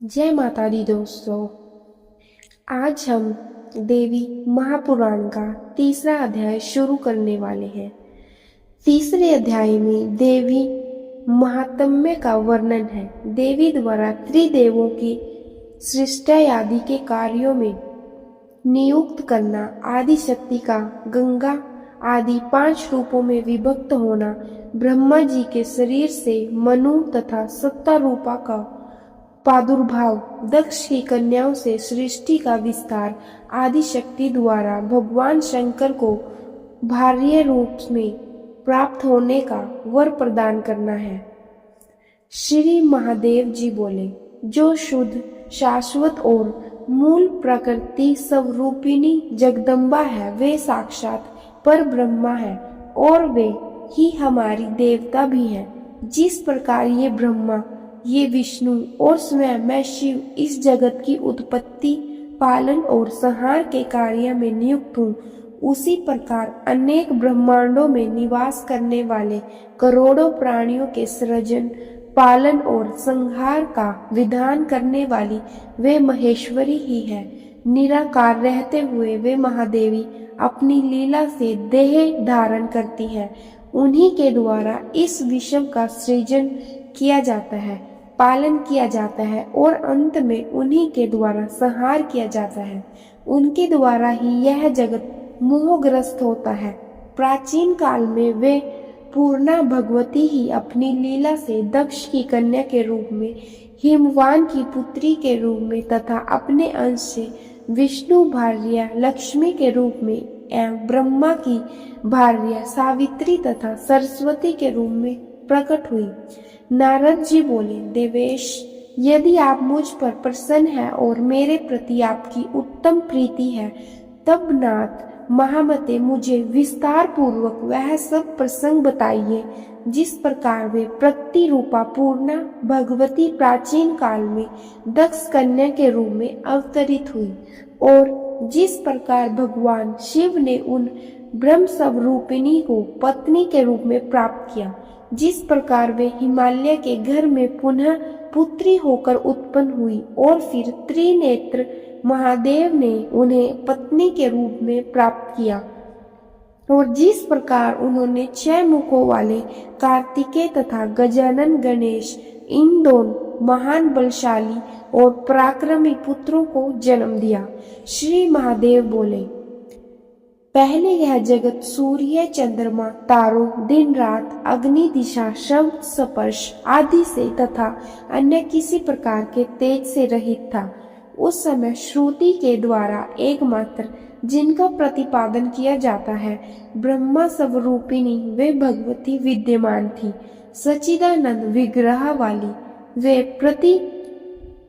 जय माता दी दोस्तों। आज हम देवी महापुराण का तीसरा अध्याय शुरू करने वाले हैं। तीसरे अध्याय में देवी महात्म्य का वर्णन है। देवी द्वारा त्रिदेवों की सृष्टि आदि के कार्यों में नियुक्त करना, आदि शक्ति का गंगा आदि 5 रूपों में विभक्त होना, ब्रह्मा जी के शरीर से मनु तथा सत्ता रूपा का प्रादुर्भाव, दक्ष की कन्याओं से सृष्टि का विस्तार, आदि शक्ति द्वारा भगवान शंकर को भार्य रूप में प्राप्त होने का वर प्रदान करना है। श्री महादेव जी बोले, जो शुद्ध, शाश्वत और मूल प्रकृति स्वरूपिणी जगदम्बा है, वे साक्षात पर ब्रह्मा है और वे ही हमारी देवता भी हैं। जिस प्रकार ये ब्रह्मा, ये विष्णु और स्वयं मैं शिव इस जगत की उत्पत्ति, पालन और संहार के कार्य में नियुक्त हूँ, उसी प्रकार अनेक ब्रह्मांडों में निवास करने वाले करोड़ों प्राणियों के सृजन, पालन और संहार का विधान करने वाली वे महेश्वरी ही है। निराकार रहते हुए वे महादेवी अपनी लीला से देह धारण करती हैं। उन्हीं के द्वारा इस विश्व का सृजन किया जाता है, पालन किया जाता है और अंत में उन्हीं के द्वारा संहार किया जाता है। उनके द्वारा ही यह जगत मोहग्रस्त होता है। प्राचीन काल में वे पूर्णा भगवती ही अपनी लीला से दक्ष की कन्या के रूप में, हिमवान की पुत्री के रूप में तथा अपने अंश से विष्णु भार्या लक्ष्मी के रूप में एवं ब्रह्मा की भार्या सावित्री तथा सरस्वती के रूप में प्रकट हुई। नारद जी बोले, देवेश, यदि आप मुझ पर प्रसन्न हैं और मेरे प्रति आपकी उत्तम प्रीति है, तब नाथ महामते मुझे विस्तार पूर्वक वह सब प्रसंग बताइए जिस प्रकार वे प्रतिरूपा पूर्णा भगवती प्राचीन काल में दक्ष कन्या के रूप में अवतरित हुई और जिस प्रकार भगवान शिव ने उन ब्रह्म स्वरूपिणी को पत्नी के रूप में प्राप्त किया, जिस प्रकार वे हिमालय के घर में पुनः पुत्री होकर उत्पन्न हुई और फिर त्रिनेत्र महादेव ने उन्हें पत्नी के रूप में प्राप्त किया और जिस प्रकार उन्होंने 6 मुखों वाले कार्तिकेय तथा गजानन गणेश इन दोनों महान बलशाली और पराक्रमी पुत्रों को जन्म दिया। श्री महादेव बोले, पहले यह जगत सूर्य, चंद्रमा, तारों, दिन रात, अग्नि, दिशा, शब्द, स्पर्श आदि से तथा अन्य किसी प्रकार के तेज से रहित था। उस समय श्रुति के द्वारा एकमात्र जिनका प्रतिपादन किया जाता है, ब्रह्मा स्वरूपिणी वे भगवती विद्यमान थी। सच्चिदानंद विग्रह वाली वे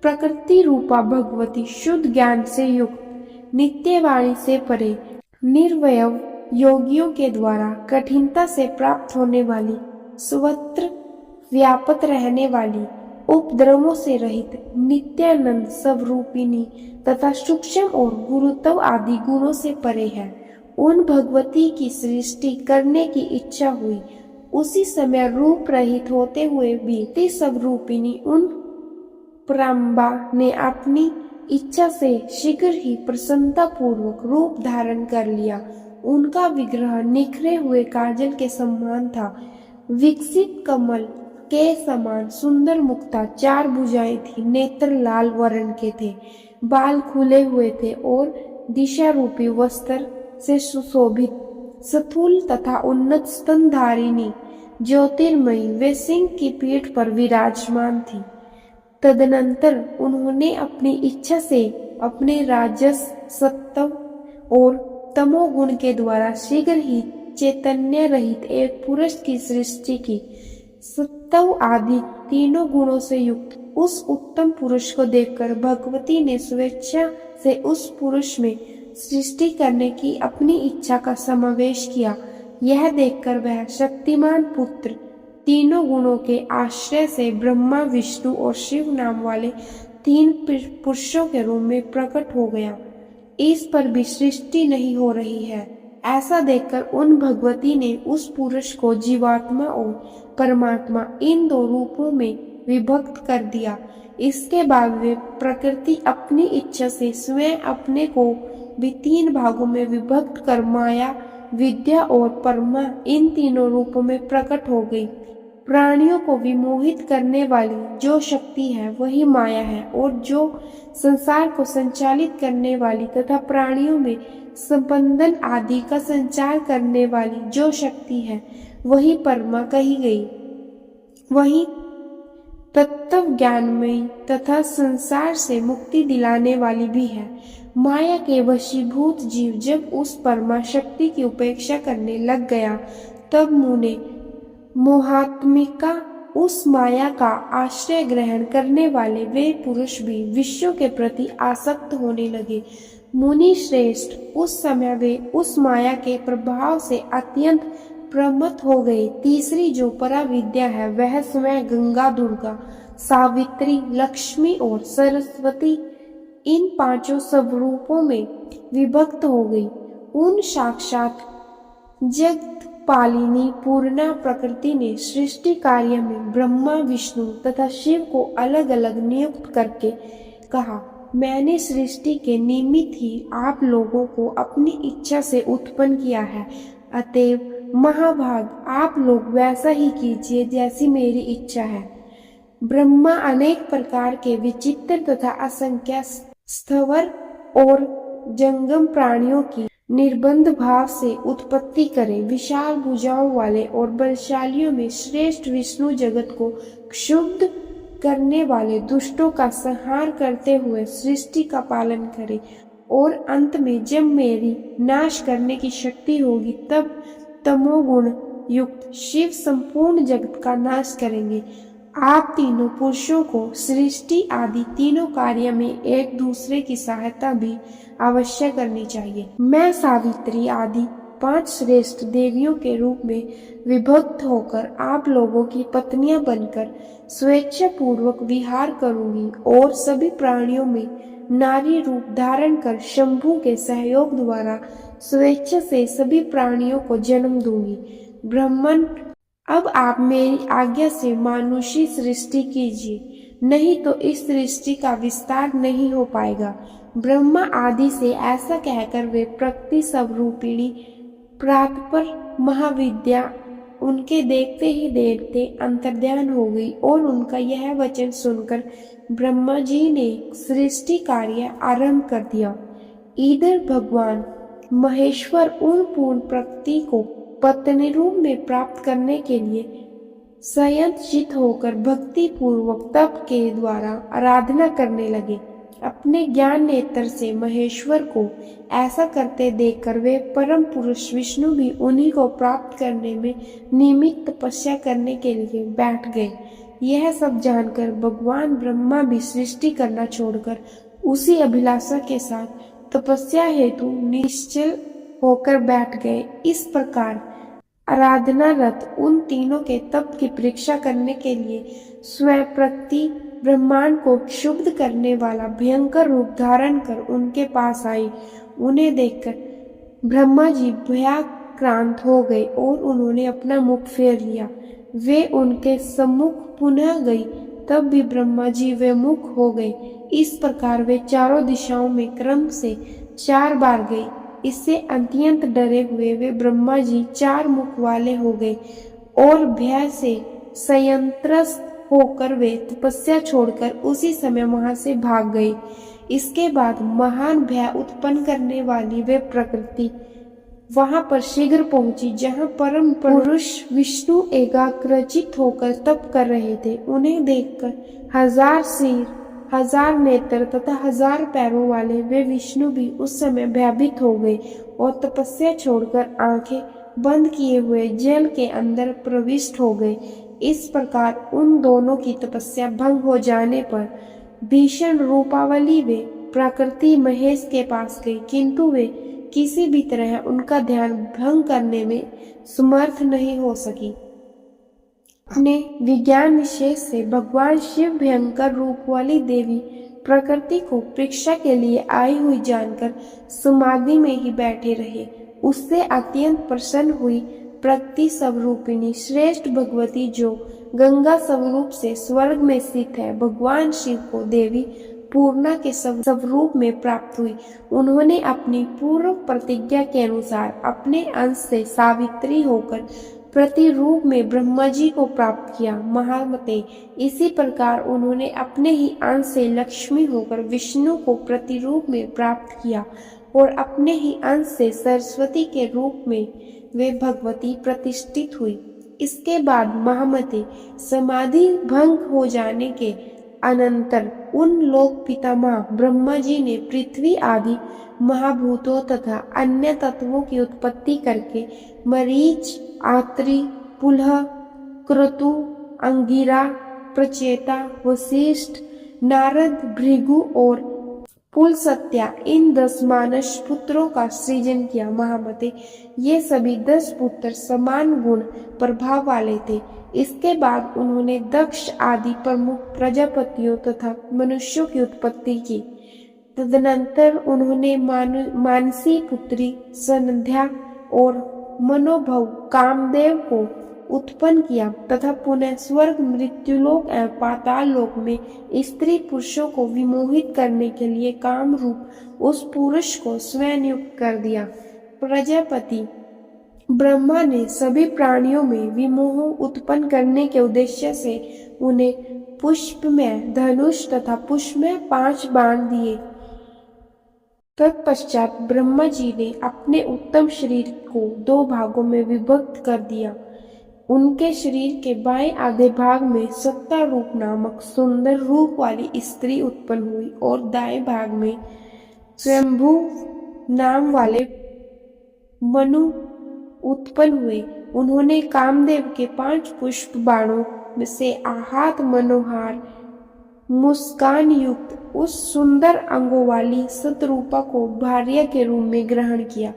प्रकृति रूपा भगवती शुद्ध ज्ञान से युक्त, नित्यवाणी से परे, निर्वयव योगियों के द्वारा कठिनता से प्राप्त होने वाली, सर्वत्र व्यापक रहने वाली, उपद्रवों से रहित, नित्यानंद स्वरूपिणी तथा सूक्ष्म और गुरुत्व आदि गुणों से परे है। उन भगवती की सृष्टि करने की इच्छा हुई। उसी समय रूप रहित होते हुए भी स्वरूपिणी उन प्राम्बा ने अपनी इच्छा से शीघ्र ही प्रसन्नता पूर्वक रूप धारण कर लिया। उनका विग्रह निखरे हुए काजल के समान था। विकसित कमल के समान सुंदर मुख था, 4 भुजाएं थी, नेत्र लाल वर्ण के थे, बाल खुले हुए थे और दिशा रूपी वस्त्र से सुशोभित, स्थूल तथा उन्नत स्तनधारिणी ज्योतिर्मयी वे सिंह की पीठ पर विराजमान थी। तदनंतर उन्होंने अपनी इच्छा से अपने राजस, सत्व और तमोगुण के द्वारा शीघ्र ही चैतन्य रहित एक पुरुष की सृष्टि की। सत्व आदि तीनों गुणों से युक्त उस उत्तम पुरुष को देखकर भगवती ने स्वेच्छा से उस पुरुष में सृष्टि करने की अपनी इच्छा का समावेश किया। यह देखकर वह शक्तिमान पुत्र तीनों गुणों के आश्रय से ब्रह्मा, विष्णु और शिव नाम वाले 3 पुरुषों के रूप में प्रकट हो गया। इस पर भी सृष्टि नहीं हो रही है। ऐसा देखकर उन भगवती ने उस पुरुष को जीवात्मा और परमात्मा इन 2 रूपों में विभक्त कर दिया। इसके बाद वे प्रकृति अपनी इच्छा से स्वयं अपने को भी 3 भागों में विभक्त कर माया, विद्या और परमा इन तीनों रूपों में प्रकट हो गई। प्राणियों को विमोहित करने वाली जो शक्ति है वही माया है, और जो संसार को संचालित करने वाली तथा प्राणियों में संबंधन आदि का संचार करने वाली जो शक्ति है वही परमा कही गई। वही तत्व ज्ञानमयी तथा संसार से मुक्ति दिलाने वाली भी है। माया के वशीभूत जीव जब उस परमा शक्ति की उपेक्षा करने लग गया, तब मुने मोहात्मिका उस माया का आश्रय ग्रहण करने वाले वे पुरुष भी विश्व के प्रति आसक्त होने लगे। मुनि श्रेष्ठ, उस समय वे उस माया के प्रभाव से अत्यंत प्रमत्त हो गए। तीसरी जो पराविद्या है वह स्वयं गंगा, दुर्गा, सावित्री, लक्ष्मी और सरस्वती इन 5 स्वरूपों में विभक्त हो गई। उन साक्षात जगत पालिनी पूर्णा प्रकृति ने सृष्टि कार्य में ब्रह्मा, विष्णु तथा शिव को अलग अलग नियुक्त करके कहा, मैंने सृष्टि के निमित्त ही आप लोगों को अपनी इच्छा से उत्पन्न किया है। अतएव महाभाग, आप लोग वैसा ही कीजिए जैसी मेरी इच्छा है। ब्रह्मा अनेक प्रकार के विचित्र तथा असंख्य स्थवर और जंगम प्राणियों की निर्बंध भाव से उत्पत्ति करें। विशाल भुजाओं वाले और बलशालियों में श्रेष्ठ विष्णु जगत को क्षुब्ध करने वाले दुष्टों का संहार करते हुए सृष्टि का पालन करें, और अंत में जब मेरी नाश करने की शक्ति होगी तब तमोगुण युक्त शिव संपूर्ण जगत का नाश करेंगे। आप तीनों पुरुषों को सृष्टि आदि तीनों कार्य में एक दूसरे की सहायता भी अवश्य करनी चाहिए। मैं सावित्री आदि 5 श्रेष्ठ देवियों के रूप में विभक्त होकर आप लोगों की पत्नियां बनकर स्वेच्छा पूर्वक विहार करूंगी, और सभी प्राणियों में नारी रूप धारण कर शंभु के सहयोग द्वारा स्वेच्छा से सभी प्राणियों को जन्म दूंगी। ब्राह्मण, अब आप मेरी आज्ञा से मानुषी सृष्टि कीजिए, नहीं तो इस सृष्टि का विस्तार नहीं हो पाएगा। ब्रह्मा आदि से ऐसा कहकर वे प्रकृति स्वरूपिणी प्रातपर महाविद्या उनके देखते ही देखते अंतर्ध्यान हो गई, और उनका यह वचन सुनकर ब्रह्मा जी ने सृष्टि कार्य आरंभ कर दिया। इधर भगवान महेश्वर उन पूर्ण प्रकृति को पत्नी रूप में प्राप्त करने के लिए संयत होकर भक्ति पूर्वक तप के द्वारा आराधना करने लगे। अपने ज्ञान नेत्र से महेश्वर को ऐसा करते देखकर वे परम पुरुष विष्णु भी उन्हीं को प्राप्त करने में नियमित तपस्या करने के लिए बैठ गए। यह सब जानकर भगवान ब्रह्मा भी सृष्टि करना छोड़कर उसी अभिलाषा के साथ तपस्या हेतु निश्चल होकर बैठ गए। इस प्रकार आराधना रत उन तीनों के तप की परीक्षा करने के लिए स्वयं प्रकृति ब्रह्मांड को क्षुब्ध करने वाला भयंकर रूप धारण कर उनके पास आई। उन्हें देखकर ब्रह्मा जी भयाक्रांत हो गए और उन्होंने अपना मुख फेर लिया। वे उनके सम्मुख पुनः गई, तब भी ब्रह्मा जी वे मुख हो गए। इस प्रकार वे चारों दिशाओं में क्रम से 4 बार गई। इससे अत्यंत डरे हुए वे ब्रह्मा जी 4 मुख वाले हो गए, और भय से संयंत्रस्त होकर वे तपस्या छोड़कर उसी समय वहां से भाग गए। इसके बाद महान भय उत्पन्न करने वाली वे प्रकृति वहां पर शीघ्र पहुंची, जहां परम पुरुष विष्णु एकाग्रचित होकर तप कर रहे थे। उन्हें देखकर 1000 सिर, 1000 नेत्र तथा 1000 पैरों वाले वे विष्णु भी उस समय भयभीत हो गए और तपस्या छोड़कर आंखें बंद किए हुए जल के अंदर प्रविष्ट हो गए। इस प्रकार उन दोनों की तपस्या भंग हो जाने पर भीषण रूपावली वे प्रकृति महेश के पास गई, किंतु वे किसी भी तरह उनका ध्यान भंग करने में समर्थ नहीं हो सकी। अपने विज्ञान विशेष से भगवान शिव भयंकर रूप वाली देवी प्रकृति को परीक्षा के लिए आई हुई जानकर समाधि में ही बैठे रहे। उससे अत्यंत प्रसन्न हुई प्रकृति स्वरूपिणी श्रेष्ठ भगवती जो गंगा स्वरूप से स्वर्ग में स्थित है। भगवान शिव को देवी पूर्णा के स्वरूप में प्राप्त हुई। उन्होंने अपनी पूर्व प्रतिज्ञा के अनुसार अपने अंश से सावित्री होकर प्रतिरूप में ब्रह्मा जी को प्राप्त किया। महामते, इसी प्रकार उन्होंने अपने ही अंश से लक्ष्मी होकर विष्णु को प्रतिरूप में प्राप्त किया और अपने ही अंश से सरस्वती के रूप में वे भगवती प्रतिष्ठित हुई। इसके बाद महामते, समाधि भंग हो जाने के अनंतर उन लोक पितामह ब्रह्मा जी ने पृथ्वी आदि महाभूतों तथा अन्य तत्वों की उत्पत्ति करके मरीच, आत्री, पुलह, क्रतु, अंगिरा, प्रचेता, वशिष्ठ, नारद, भृगु और पुलस्त्या इन 10 मानस पुत्रों का सृजन किया। महामते, ये सभी 10 पुत्र समान गुण प्रभाव वाले थे। इसके बाद उन्होंने दक्ष आदि प्रमुख प्रजापतियों तथा मनुष्यों की उत्पत्ति की। तदनंतर उन्होंने मानसी पुत्री संध्या और मनोभव कामदेव को उत्पन्न किया तथा पुनः स्वर्ग, मृत्युलोक एवं पाताल लोक में स्त्री पुरुषों को विमोहित करने के लिए काम रूप उस पुरुष को स्वयं नियुक्त कर दिया। प्रजापति ब्रह्मा ने सभी प्राणियों में विमोह उत्पन्न करने के उद्देश्य से उन्हें पुष्पमय धनुष तथा पुष्पमय 5 बाण दिए। तत्पश्चात ब्रह्मा जी ने अपने उत्तम शरीर को 2 भागों में विभक्त कर दिया। उनके शरीर के बाएं आधे भाग में सत्ता रूप नामक सुंदर रूप वाली स्त्री उत्पन्न हुई और दाएं भाग में स्वयंभू नाम वाले मनु उत्पन्न हुए। उन्होंने कामदेव के 5 पुष्प बाणों में से आहत मनोहार मुस्कान युक्त उस सुंदर अंगों वाली सतरूपा को भार्या के रूप में ग्रहण किया।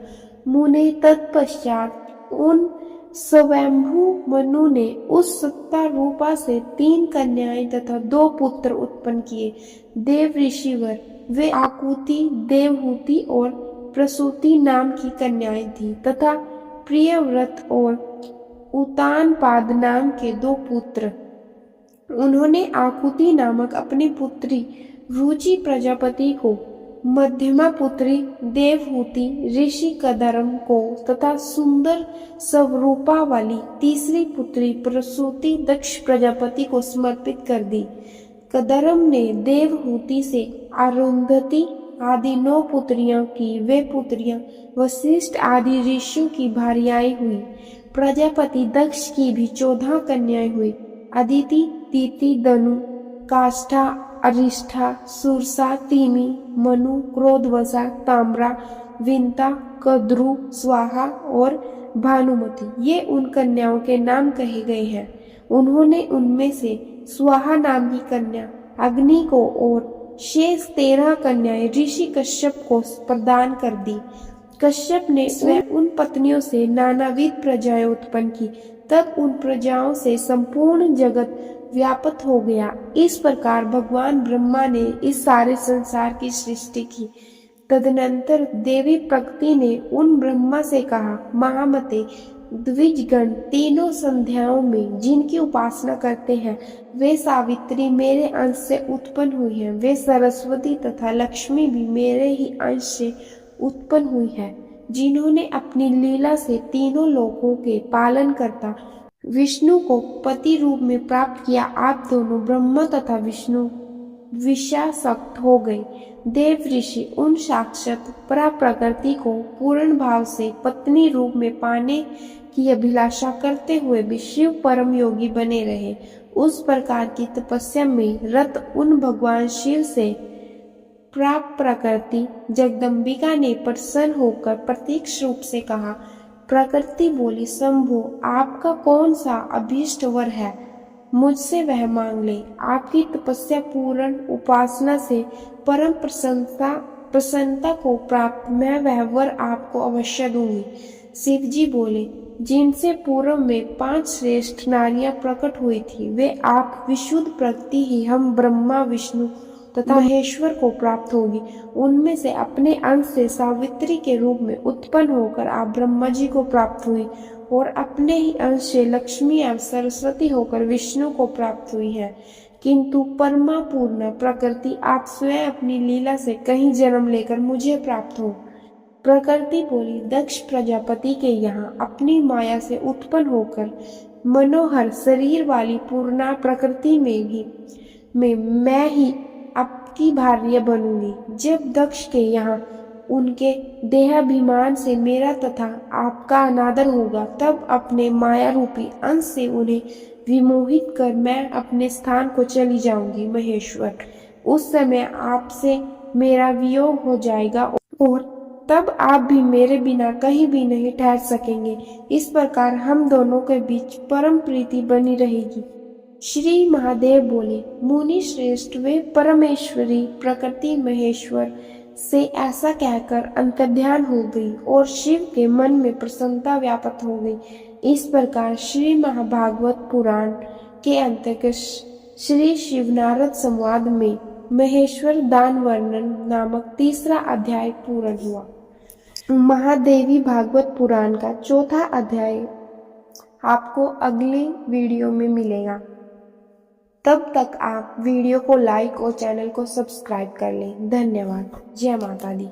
मुने तत्पश्चात उन स्वयंभू मनु ने उस सत्ता रूपा से 3 कन्याएं तथा 2 पुत्र उत्पन्न किए। देव ऋषिवर वे आकुति, देवहूति और प्रसूति नाम की कन्याएं थी तथा प्रियव्रत और उतानपाद नाम के 2 पुत्र। उन्होंने आकुति नामक अपनी पुत्री रुचि प्रजापति को, मध्यमा पुत्री देवहूति ऋषि कदरम को तथा सुंदर स्वरूपा वाली तीसरी पुत्री प्रसूति दक्ष प्रजापति को समर्पित कर दी। कदरम ने देवहूति से अरुंधति आदि 9 पुत्रियां की। वे पुत्रियां वशिष्ठ आदि ऋषियों की भार्याएं हुई। प्रजापति दक्ष की भी 14 कन्याएं हुई। अदिति, तीति, दनु, काष्ठा, अरिष्ठा, सुरसा, तिमी, मनु, क्रोधवसा, ताम्रा, विंता, कद्रु, स्वाहा और भानुमति ये उन कन्याओं के नाम कहे गए हैं। उन्होंने उनमें से स्वाहा नाम की कन्या अग्नि को और शेष 13 कन्याएं ऋषि कश्यप को प्रदान कर दी। कश्यप ने स्वयं उन पत्नियों से नानाविध प्रजाएं उत्पन्न की। तब उन प्रजाओं से संपूर्ण जगत व्याप्त हो गया। इस प्रकार भगवान ब्रह्मा ने इस सारे संसार की सृष्टि की। तदनंतर देवी प्रकृति ने उन ब्रह्मा से कहा, महामते, द्विजगण तीनों संध्याओं में जिनकी उपासना करते हैं वे सावित्री मेरे अंश से उत्पन्न हुई हैं। वे सरस्वती तथा लक्ष्मी भी मेरे ही अंश से उत्पन्न हुई है। जिन्होंने अपनी लीला से तीनों लोकों के पालन करता विष्णु को पति रूप में प्राप्त किया। आप दोनों ब्रह्मा तथा विष्णु विषयासक्त हो गए। देव ऋषि उन साक्षात परा प्रकृति को पूर्ण भाव से पत्नी रूप में पाने की अभिलाषा करते हुए भी शिव परम योगी बने रहे। उस प्रकार की तपस्या में रत उन भगवान शिव से प्राप्त प्रकृति जगदम्बिका ने प्रसन्न होकर प्रत्यक्ष रूप से कहा। प्रकृति बोली, शंभो, आपका कौन सा अभीष्ट वर है, मुझसे वह मांग ले। आपकी तपस्या पूर्ण उपासना से परम प्रसन्नता को प्राप्त मैं वह वर आपको अवश्य दूंगी। शिव जी बोले, जिनसे पूर्व में 5 श्रेष्ठ नारियां प्रकट हुई थी वे आप विशुद्ध प्रकृति ही हम ब्रह्मा, विष्णु तथा महेश्वर को प्राप्त होगी। उनमें से अपने अंश से सावित्री के रूप में उत्पन्न होकर आप ब्रह्मा जी को प्राप्त हुई और अपने ही अंश से लक्ष्मी एवं सरस्वती होकर विष्णु को प्राप्त हुई है। किंतु परमा पूर्ण प्रकृति आप स्वयं अपनी लीला से कहीं जन्म लेकर मुझे प्राप्त हो। प्रकृति बोली, दक्ष प्रजापति के यहाँ अपनी माया से उत्पन्न होकर मनोहर शरीर वाली पूर्णा प्रकृति में मैं ही आपकी भार्य बनूंगी। जब दक्ष के यहाँ उनके देहाभिमान से मेरा तथा आपका अनादर होगा, तब अपने माया रूपी अंश से उन्हें विमोहित कर मैं अपने स्थान को चली जाऊंगी महेश्वर। उस समय आपसे मेरा वियोग हो जाएगा और तब आप भी मेरे बिना कहीं भी नहीं ठहर सकेंगे। इस प्रकार हम दोनों के बीच परम प्रीति बनी रहेगी। श्री महादेव बोले, मुनि श्रेष्ठ वे परमेश्वरी प्रकृति महेश्वर से ऐसा कहकर अंतर्ध्यान हो गई और शिव के मन में प्रसन्नता व्याप्त हो गई। इस प्रकार श्री महाभागवत पुराण के अंतर्गत श्री शिवनारद संवाद में महेश्वर दान वर्णन नामक तीसरा अध्याय पूर्ण हुआ। महादेवी भागवत पुराण का चौथा अध्याय आपको अगले वीडियो में मिलेगा। तब तक आप वीडियो को लाइक और चैनल को सब्सक्राइब कर लें। धन्यवाद। जय माता दी।